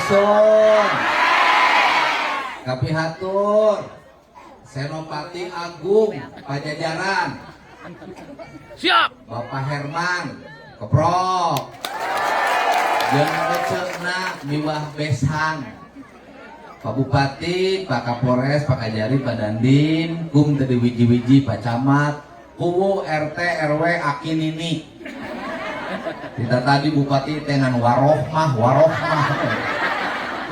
Sun Kapihatur Senopati Agung Pajajaran Siap. Bapak Herman Keprok jeung eceuna miwah besang Pak Bupati, Pak Kapolres, Pak Kajari, Pak Dandim, kum tadi wiji-wiji, Pak Camat, kuwu RT RW Akinini. Kita tadi Bupati dengan warohmah.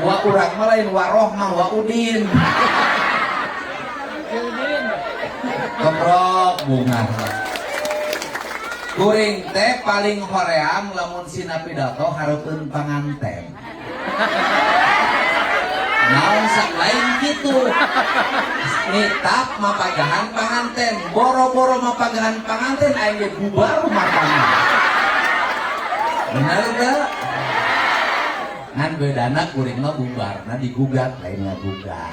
Wa urang mah lain warohmah, wa udin. Keprok bunga. Kuring teh paling hoream lamun sina pidato hareupeun panganten. Naon sak lain kitu. Nitap mapagahan panganten, boro-boro mapagahan panganten aya bubar rumah tangga. Bener gak? Ngan bedana kuring mah bubarna digugat lain ngagugat.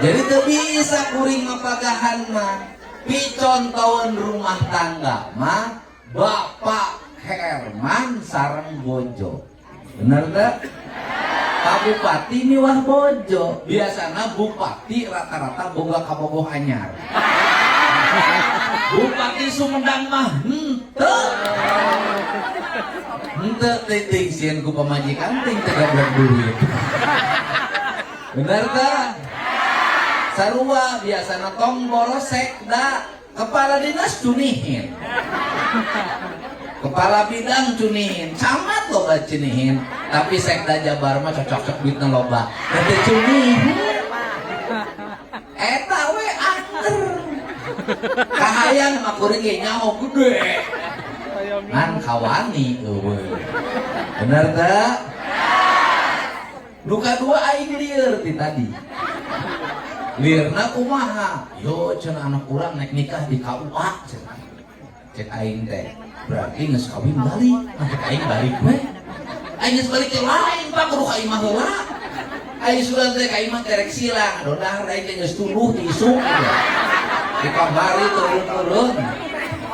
Jadi teu bisa kuring mapagahan mah picontoan rumah tangga mah Bapak Herman sareng bojo. Bener gak? Pak Bupati miwah bojo. Biasana Bupati rata-rata boga kabogoh anyar. Bupati Sumedang mah henteu teuing sieun ku pamajikan ting teu gablek duit. Bener gak? Sarua biasana tong boros sekda kepala dinas cunihin. Kepala bidang cunihin, camat loba cunihin, tapi sekda Jabar mah cocok duitna loba. Teu cunihin. Eta we angker. Kahayang mah kuring ge nyaho gede. Ngan kawani eueuh. Bener teu? Nu kadua aing lieur ti tadi. Liurna kumaha? Yo cenah anak urang naik nikah di KUA cenah. Cek aing teh. Berarti geus kawin balik. Cek aing balik we. Aing geus balik teh lain Pak kudu ka imah heula. Aing sudah teh ka imah terek silang. Dodar aing teh geus tuluh isuk. Di pambari turun-turun.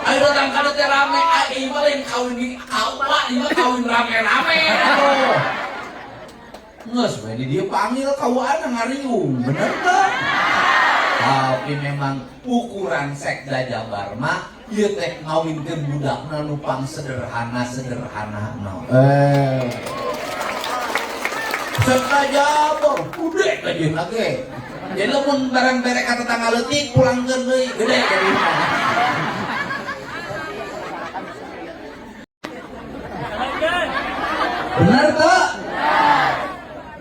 Aing datang kana teh rame aing mah lain kawin di KUA, ieu kawin rame-rame. Nges, di dia panggil KUA ngariung, bener gak? Tapi memang ukuran sekda Jabar mah ieu teh ngawinkeun budakna nupang sederhana no. Sekda Jabar udah gajeuna ge. Jadi lamun barang berek ka tetangga leutik pulangkeun deui gede gadina. Bener tuh?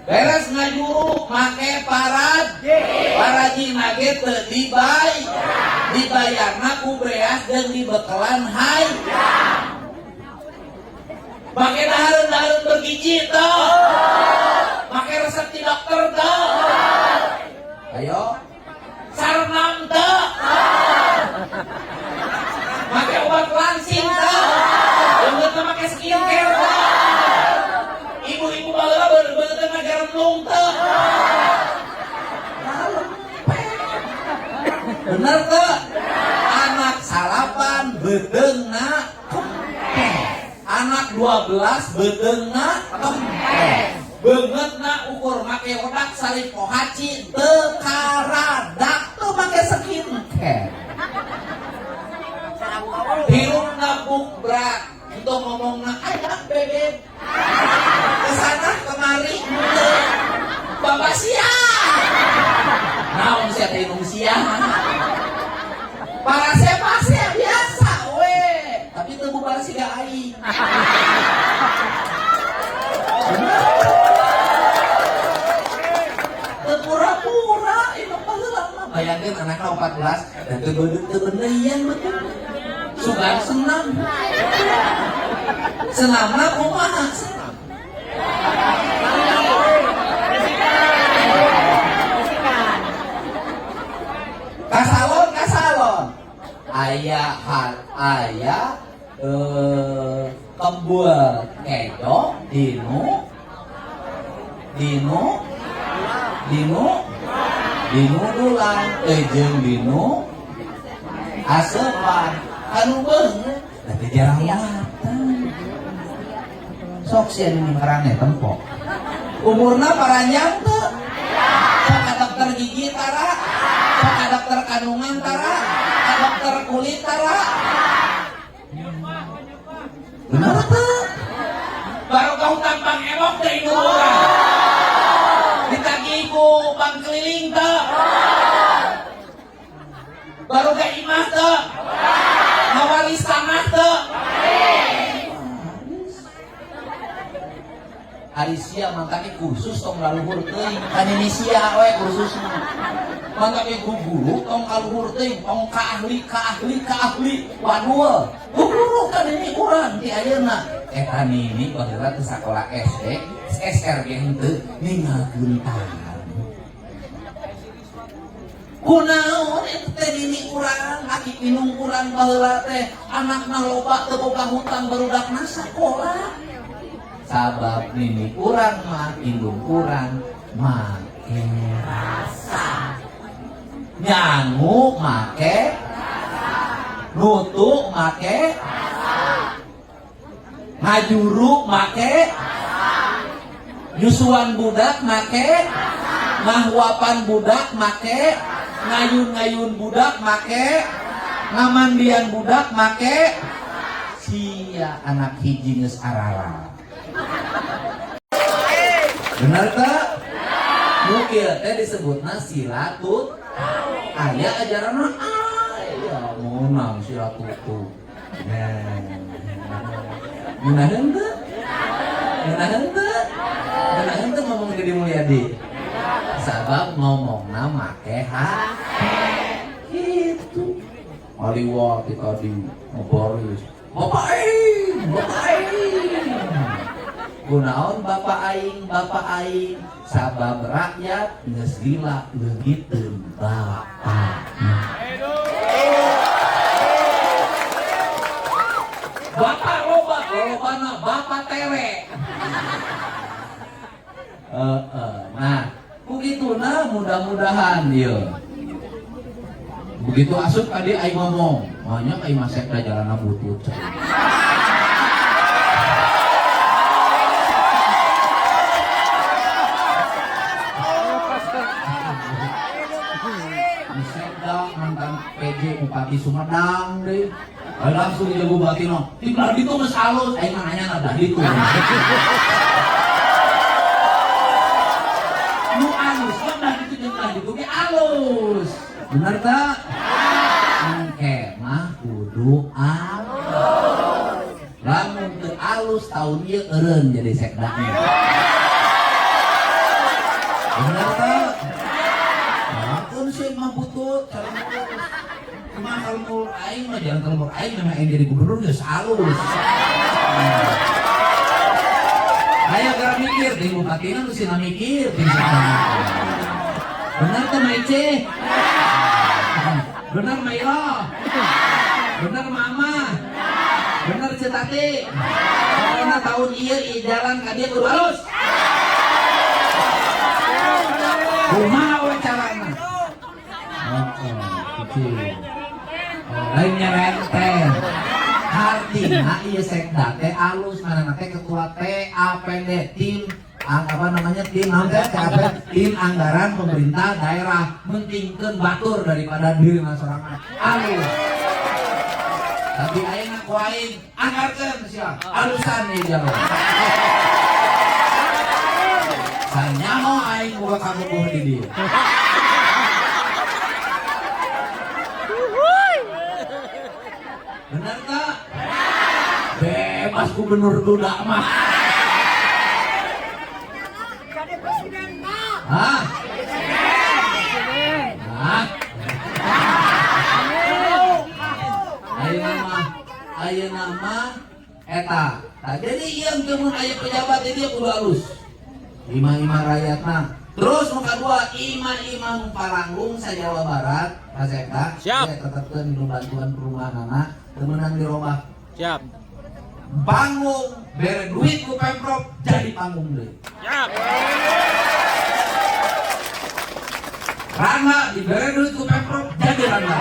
Beres ngajuru make paraji nage teu dibayarna ku beas jeung dibekelan hai. Make dahareun bergiji teu. Make resep ti dokter teu. Ayo. Sarnam teu. Make obat langsing teu. Beungeut make skincare teu. Ibu-ibu baheula beungeut teh make remlung teu. Bener teu? Anak salapan bedeungna kempes. Anak 12 bedeungna kempes. Beungeutna ukur make odak salib pohaci teu karadak teu make skincare. Hirupna bukbrak untuk ngomongna ayak bebek. Kesana kemari Bapak sia. Naon sia teh nu sia? Para sepase biasa we, tapi teu bubar siga aing. Teu pura-pura ieu baheula mah. Bayangkeun anakna 14 dan teu beuneuyan betul. Sugan senam. Senamna kumaha? Senam. Kasalon. Aya kembul kedok dinu dulang jeung dinu asepan anu beungeut da teh jarang matang. sok sih ini marane tempo umurna paranjang tuh sok ka dokter gigi tara sok ka dokter kandungan tara ka dokter kulit tara bener tuh baru kau tampang emok deh itu orang ditagi ku bang keliling tuh baru gak imah tuh ngawaris tanah tuh Arisia mangkanya kursus tong laluhur teuing kan Indonesia we kursusna mangkanya guru tong kaluhur teuing tong ka ahli waduh guru kan ini urang ti ayeuna eta nini baheula teu sakola SD SRG henteu ninggalkeun tangan kunaon eta teh nini urang aki pinung urang baheula teh anakna loba teu boga hutang barudakna sakola sabab nini kurang mah indung kurang make rasa nyangu make nutu make ngajuru make nyusuan budak make ngahuapan budak make ngayun-ngayun budak make ngamandian budak make sia anak hiji geus arara benar tak? Mungkin teh disebutna silatut aya ajaranna aya monang silatut Gunaheun teu ngomong Deddy Mulyadi sabab ngomongna make hati gitu aliwat tadi ngoboris bapak aing kunaon bapak aing sabab rakyat geus gila leungiteun bapakna bapak lobana bapak tere nah begituna mudah-mudahan ieu begitu asup tadi aing ngomong banyak aing masek da jalanna butut mantan PJ Bupati Sumedang deh langsung dijago batino di Bali itu mas halus aing nanya ada itu nu halus kan dah itu jeung tadi itu ge halus bener tak engke mah kudu halus lamun teu halus taun ieu eureun jadi sekdanya bener tak sih mah butut cuma kalau aing mah jangan kalau aing memang aing jadi gubernur ya halus aya gara mikir di bupatina tuh sih mikir benar tuh Maice benar Mailo benar Mama benar Cetati pokoknya tahun ieu jalan ka dieu kudu halus kumaha we carana lainnya renteng artinya iya sekda teh alus mana teh ketua TAPD tim apa namanya tim anggaran pemerintah daerah mentingkeun batur daripada diri masyarakat alus tapi ayeuna ku aing anggarkeun sia alusan ieu jalan sanyaho aing boga kabogoh di dieu bener tak? Bebas gubernur duda mah. Jadi presiden mah. Hah? Hah? Ayeuna mah eta. Nah, jadi ieu teu aya pejabat itu kudu halus. Imah-imah rakyatna. Terus nu kadua imah-imah Paranggung sa Jawa Barat, Paseka, siap. Tetepkeun nu bantuan perumahanana teu meunang dirobah. Siap. Panggung bere duit ku Pemprov jadi panggung deui. Siap. Rangga dibere duit ku Pemprov jadi rangga.